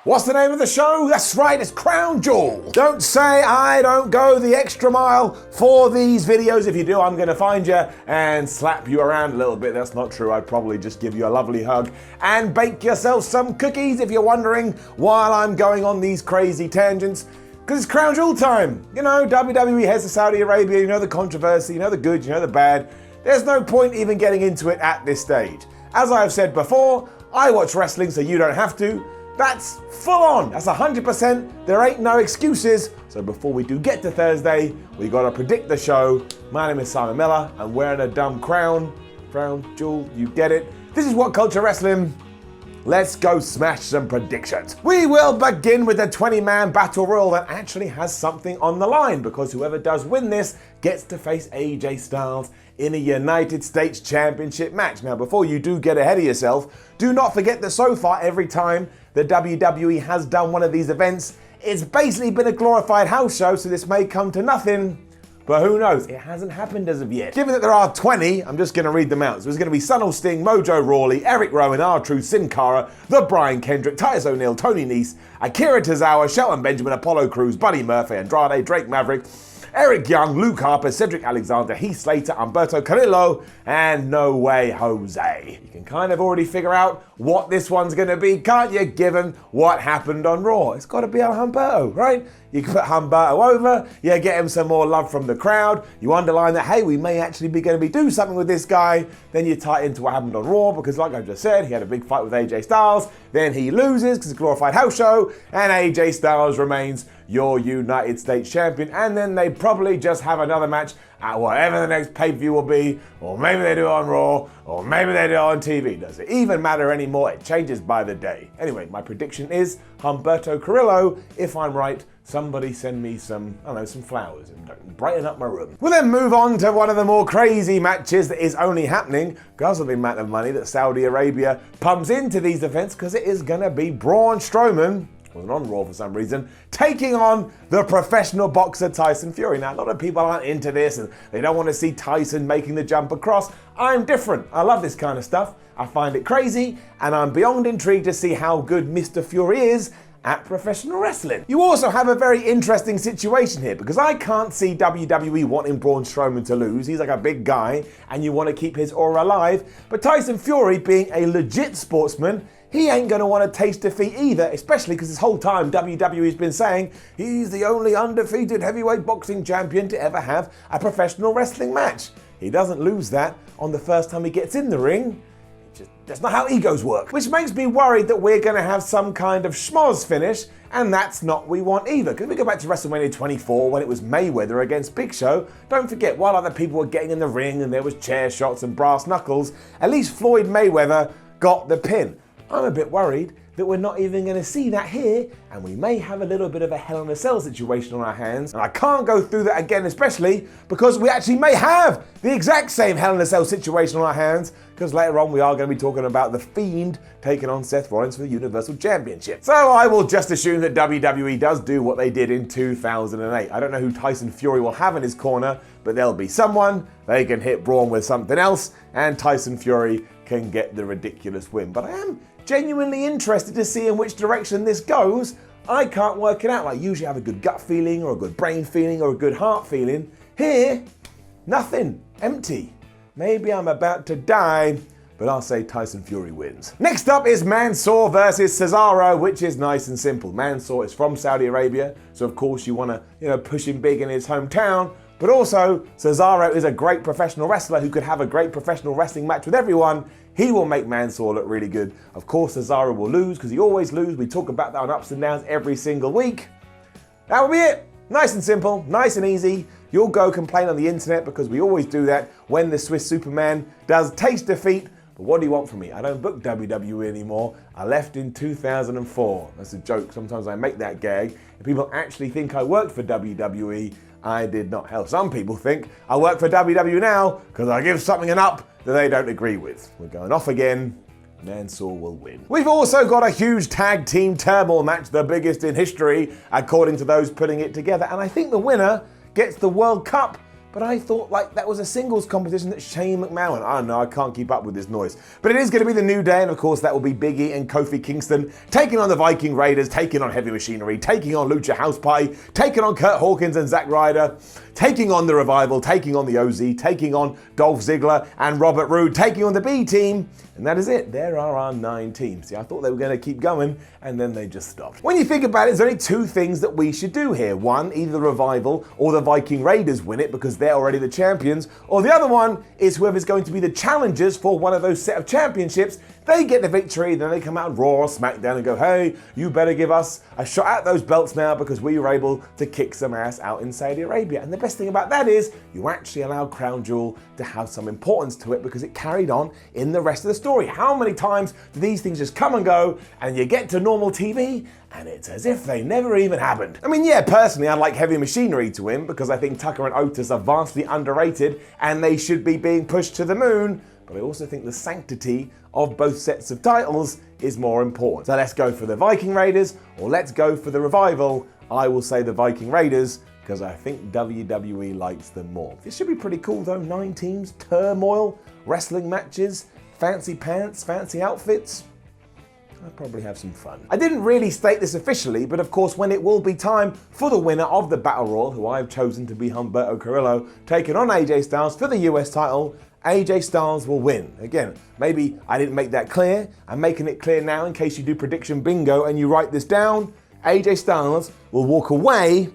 What's the name of the show? That's right, it's Crown Jewel. Don't say I don't go the extra mile for these videos. If you do, I'm gonna find you and slap you around a little bit. That's not true. I'd probably just give you a lovely hug and bake yourself some cookies if you're wondering while I'm going on these crazy tangents. Because it's Crown Jewel time. You know, WWE heads to Saudi Arabia, you know the controversy, you know the good, you know the bad. There's no point even getting into it at this stage. As I've said before, I watch wrestling so you don't have to. That's full on, that's 100%, there ain't no excuses. So before we do get to Thursday, we gotta predict the show. My name is Simon Miller, I'm wearing a dumb crown. Crown Jewel, you get it. This is WhatCulture Wrestling. Let's go smash some predictions. We will begin with a 20-man battle royal that actually has something on the line, because whoever does win this gets to face AJ Styles in a United States Championship match. Now, before you do get ahead of yourself, do not forget that so far, every time the WWE has done one of these events, it's basically been a glorified house show, so this may come to nothing. But who knows? It hasn't happened as of yet. Given that there are 20, I'm just going to read them out. So there's going to be Sunil Singh, Mojo Rawley, Eric Rowan, R-Truth, Sin Cara, The Brian Kendrick, Titus O'Neil, Tony Nese, Akira Tozawa, Shelton Benjamin, Apollo Crews, Buddy Murphy, Andrade, Drake Maverick, Eric Young, Luke Harper, Cedric Alexander, Heath Slater, Humberto Carrillo, and No Way Jose. You can kind of already figure out what this one's going to be, can't you, given what happened on Raw? It's got to be El Humberto, right? You can put Humberto over, you get him some more love from the crowd, you underline that, hey, we may actually be going to do something with this guy, then you tie into what happened on Raw, because like I just said, he had a big fight with AJ Styles, then he loses because it's a glorified house show, and AJ Styles remains your United States champion, and then they probably just have another match at whatever the next pay-per-view will be, or maybe they do it on Raw, or maybe they do it on TV. Does it even matter anymore? It changes by the day. Anyway, my prediction is Humberto Carrillo. If I'm right, somebody send me some, I don't know, some flowers and brighten up my room. We'll then move on to one of the more crazy matches that is only happening because of the amount of money that Saudi Arabia pumps into these events, because it is gonna be Braun Strowman, wasn't on Raw for some reason, taking on the professional boxer Tyson Fury. Now, a lot of people aren't into this and they don't want to see Tyson making the jump across. I'm different. I love this kind of stuff. I find it crazy, and I'm beyond intrigued to see how good Mr. Fury is at professional wrestling. You also have a very interesting situation here, because I can't see WWE wanting Braun Strowman to lose. He's like a big guy and you want to keep his aura alive. But Tyson Fury, being a legit sportsman, he ain't going to want to taste defeat either, especially because this whole time WWE's been saying he's the only undefeated heavyweight boxing champion to ever have a professional wrestling match. He doesn't lose that on the first time he gets in the ring. That's not how egos work. Which makes me worried that we're going to have some kind of schmoz finish, and that's not what we want either. Because we go back to WrestleMania 24 when it was Mayweather against Big Show. Don't forget, while other people were getting in the ring and there was chair shots and brass knuckles, at least Floyd Mayweather got the pin. I'm a bit worried that we're not even going to see that here, and we may have a little bit of a Hell in a Cell situation on our hands. And I can't go through that again, especially because we actually may have the exact same Hell in a Cell situation on our hands, because later on we are going to be talking about the Fiend taking on Seth Rollins for the Universal Championship. So I will just assume that WWE does do what they did in 2008. I don't know who Tyson Fury will have in his corner, but there'll be someone. They can hit Braun with something else, and Tyson Fury can get the ridiculous win. But I am genuinely interested to see in which direction this goes. I can't work it out. I usually have a good gut feeling, or a good brain feeling, or a good heart feeling. Here, nothing. Empty. Maybe I'm about to die, but I'll say Tyson Fury wins. Next up is Mansoor versus Cesaro, which is nice and simple. Mansoor is from Saudi Arabia, so of course you want to, push him big in his hometown. But also, Cesaro is a great professional wrestler who could have a great professional wrestling match with everyone. He will make Mansoor look really good. Of course, Cesaro will lose, because he always loses. We talk about that on Ups and Downs every single week. That will be it. Nice and simple, nice and easy. You'll go complain on the internet, because we always do that when the Swiss Superman does taste defeat. But what do you want from me? I don't book WWE anymore. I left in 2004. That's a joke. Sometimes I make that gag. If people actually think I worked for WWE, I did not. Hell, some people think I work for WWE now because I give something an up that they don't agree with. We're going off again. Mansoor will win. We've also got a huge tag team turmoil match, the biggest in history, according to those putting it together. And I think the winner gets the World Cup but I thought like that was a singles competition that Shane McMahon. I don't know, I can't keep up with this noise. But it is going to be the New Day, and of course that will be Big E and Kofi Kingston taking on the Viking Raiders, taking on Heavy Machinery, taking on Lucha House Party, taking on Kurt Hawkins and Zack Ryder, taking on the Revival, taking on the OZ, taking on Dolph Ziggler and Robert Roode, taking on the B Team. And that is it. There are our 9 teams. See, I thought they were going to keep going, and then they just stopped. When you think about it, there's only 2 things that we should do here. One, either the Revival or the Viking Raiders win it because they're already the champions. Or the other one is whoever's going to be the challengers for one of those set of championships, they get the victory, then they come out Raw or SmackDown and go, hey, you better give us a shot at those belts now because we were able to kick some ass out in Saudi Arabia. And the best thing about that is you actually allow Crown Jewel to have some importance to it because it carried on in the rest of the story. How many times do these things just come and go and you get to normal TV and it's as if they never even happened? I mean, yeah, personally, I'd like Heavy Machinery to win because I think Tucker and Otis are vastly underrated and they should be being pushed to the moon. But I also think the sanctity of both sets of titles is more important. So let's go for the Viking Raiders or let's go for the Revival. I will say the Viking Raiders because I think WWE likes them more. This should be pretty cool though. 9 teams, turmoil, wrestling matches, fancy pants, fancy outfits. I'll probably have some fun. I didn't really state this officially, but of course when it will be time for the winner of the Battle Royal, who I have chosen to be Humberto Carrillo, taking on AJ Styles for the US title, AJ Styles will win. Again, maybe I didn't make that clear. I'm making it clear now in case you do prediction bingo and you write this down. AJ Styles will walk away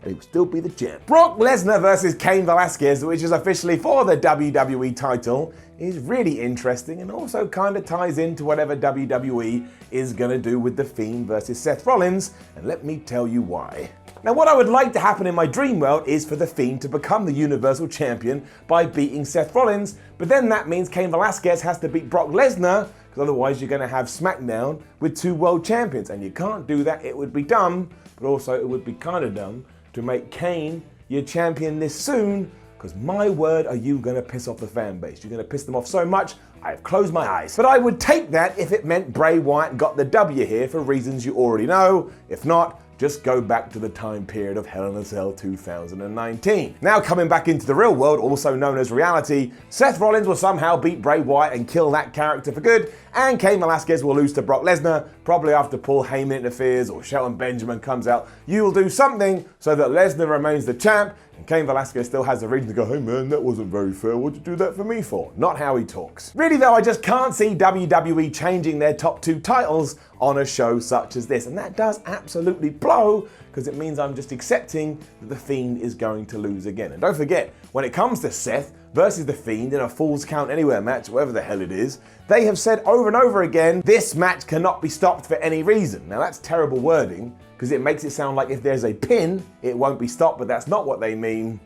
and he will still be the champ. Brock Lesnar versus Cain Velasquez, which is officially for the WWE title, is really interesting and also kind of ties into whatever WWE is going to do with The Fiend versus Seth Rollins, and let me tell you why. Now, what I would like to happen in my dream world is for The Fiend to become the Universal Champion by beating Seth Rollins, but then that means Cain Velasquez has to beat Brock Lesnar, because otherwise you're going to have SmackDown with 2 world champions, and you can't do that. It would be dumb, but also it would be kind of dumb to make Cain your champion this soon, because my word, are you going to piss off the fan base. You're going to piss them off so much, I've closed my eyes. But I would take that if it meant Bray Wyatt got the W here for reasons you already know. If not, just go back to the time period of Hell in a Cell 2019. Now coming back into the real world, also known as reality, Seth Rollins will somehow beat Bray Wyatt and kill that character for good, and Cain Velasquez will lose to Brock Lesnar, probably after Paul Heyman interferes or Shelton Benjamin comes out. You will do something so that Lesnar remains the champ, and Cain Velasquez still has the reason to go, hey man, that wasn't very fair, what'd you do that for me for? Not how he talks. Really though, I just can't see WWE changing their top 2 titles on a show such as this, and that does absolutely blow, because it means I'm just accepting that The Fiend is going to lose again. And don't forget, when it comes to Seth versus The Fiend in a Falls Count Anywhere match, whatever the hell it is, they have said over and over again, this match cannot be stopped for any reason. Now that's terrible wording, because it makes it sound like if there's a pin, it won't be stopped, but that's not what they mean.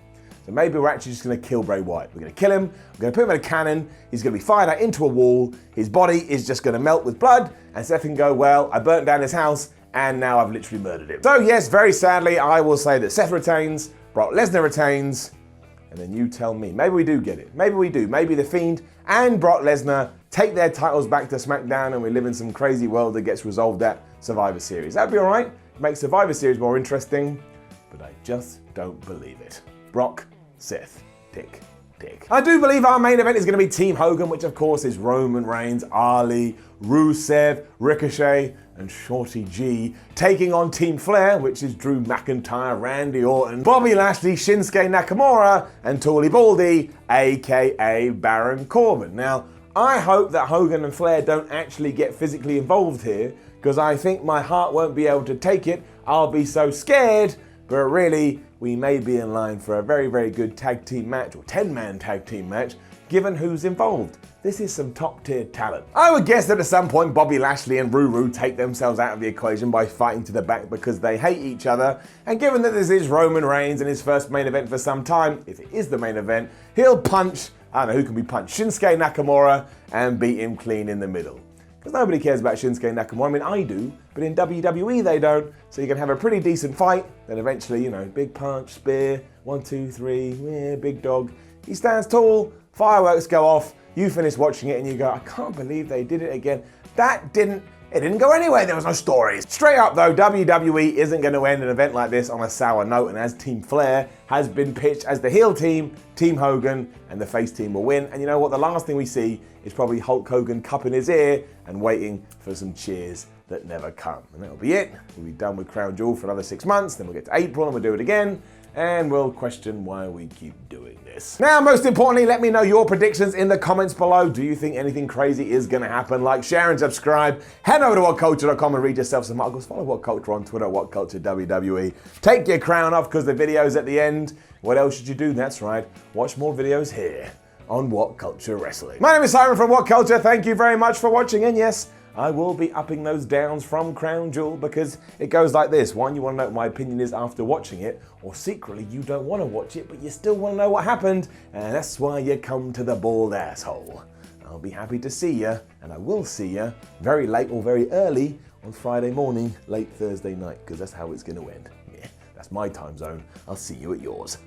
So maybe we're actually just going to kill Bray Wyatt. We're going to kill him, we're going to put him in a cannon, he's going to be fired out into a wall, his body is just going to melt with blood, and Seth can go, well, I burnt down his house, and now I've literally murdered him. So yes, very sadly, I will say that Seth retains, Brock Lesnar retains, and then you tell me. Maybe we do get it. Maybe we do. Maybe The Fiend and Brock Lesnar take their titles back to SmackDown and we live in some crazy world that gets resolved at Survivor Series. That'd be all right. Make Survivor Series more interesting, but I just don't believe it. Brock, Seth, tick, tick. I do believe our main event is going to be Team Hogan, which of course is Roman Reigns, Ali, Rusev, Ricochet, and Shorty G, taking on Team Flair, which is Drew McIntyre, Randy Orton, Bobby Lashley, Shinsuke Nakamura, and Tully Baldy, aka Baron Corbin. Now, I hope that Hogan and Flair don't actually get physically involved here, because I think my heart won't be able to take it. I'll be so scared, but really, we may be in line for a very, very good tag team match, or 10-man tag team match, given who's involved. This is some top-tier talent. I would guess that at some point Bobby Lashley and Ruru take themselves out of the equation by fighting to the back because they hate each other, and given that this is Roman Reigns and his first main event for some time, if it is the main event, he'll punch, I don't know who can be punched, Shinsuke Nakamura, and beat him clean in the middle. Because nobody cares about Shinsuke Nakamura. I mean, I do, but in WWE they don't. So you can have a pretty decent fight, then eventually, you know, big punch, spear, 1, 2, 3, yeah, big dog. He stands tall, fireworks go off, you finish watching it and you go, I can't believe they did it again. That didn't It didn't go anywhere, there was no stories. Straight up though, WWE isn't going to end an event like this on a sour note, and as Team Flair has been pitched as the heel team, Team Hogan and the face team will win. And you know what, the last thing we see is probably Hulk Hogan cupping his ear and waiting for some cheers that never come. And that'll be it. We'll be done with Crown Jewel for another 6 months, then we'll get to April and we'll do it again, and we'll question why we keep doing this. Now, most importantly, let me know your predictions in the comments below. Do you think anything crazy is going to happen? Like, share, and subscribe. Head over to WhatCulture.com and read yourself some articles. Follow WhatCulture on Twitter, WhatCulture WWE. Take your crown off because the video's at the end. What else should you do? That's right, watch more videos here on WhatCulture Wrestling. My name is Simon from WhatCulture. Thank you very much for watching, and yes, I will be upping those downs from Crown Jewel because it goes like this. One, you want to know what my opinion is after watching it, or secretly you don't want to watch it, but you still want to know what happened, and that's why you come to the bald asshole. I'll be happy to see you, and I will see you very late or very early on Friday morning, late Thursday night, because that's how it's going to end. Yeah, that's my time zone. I'll see you at yours.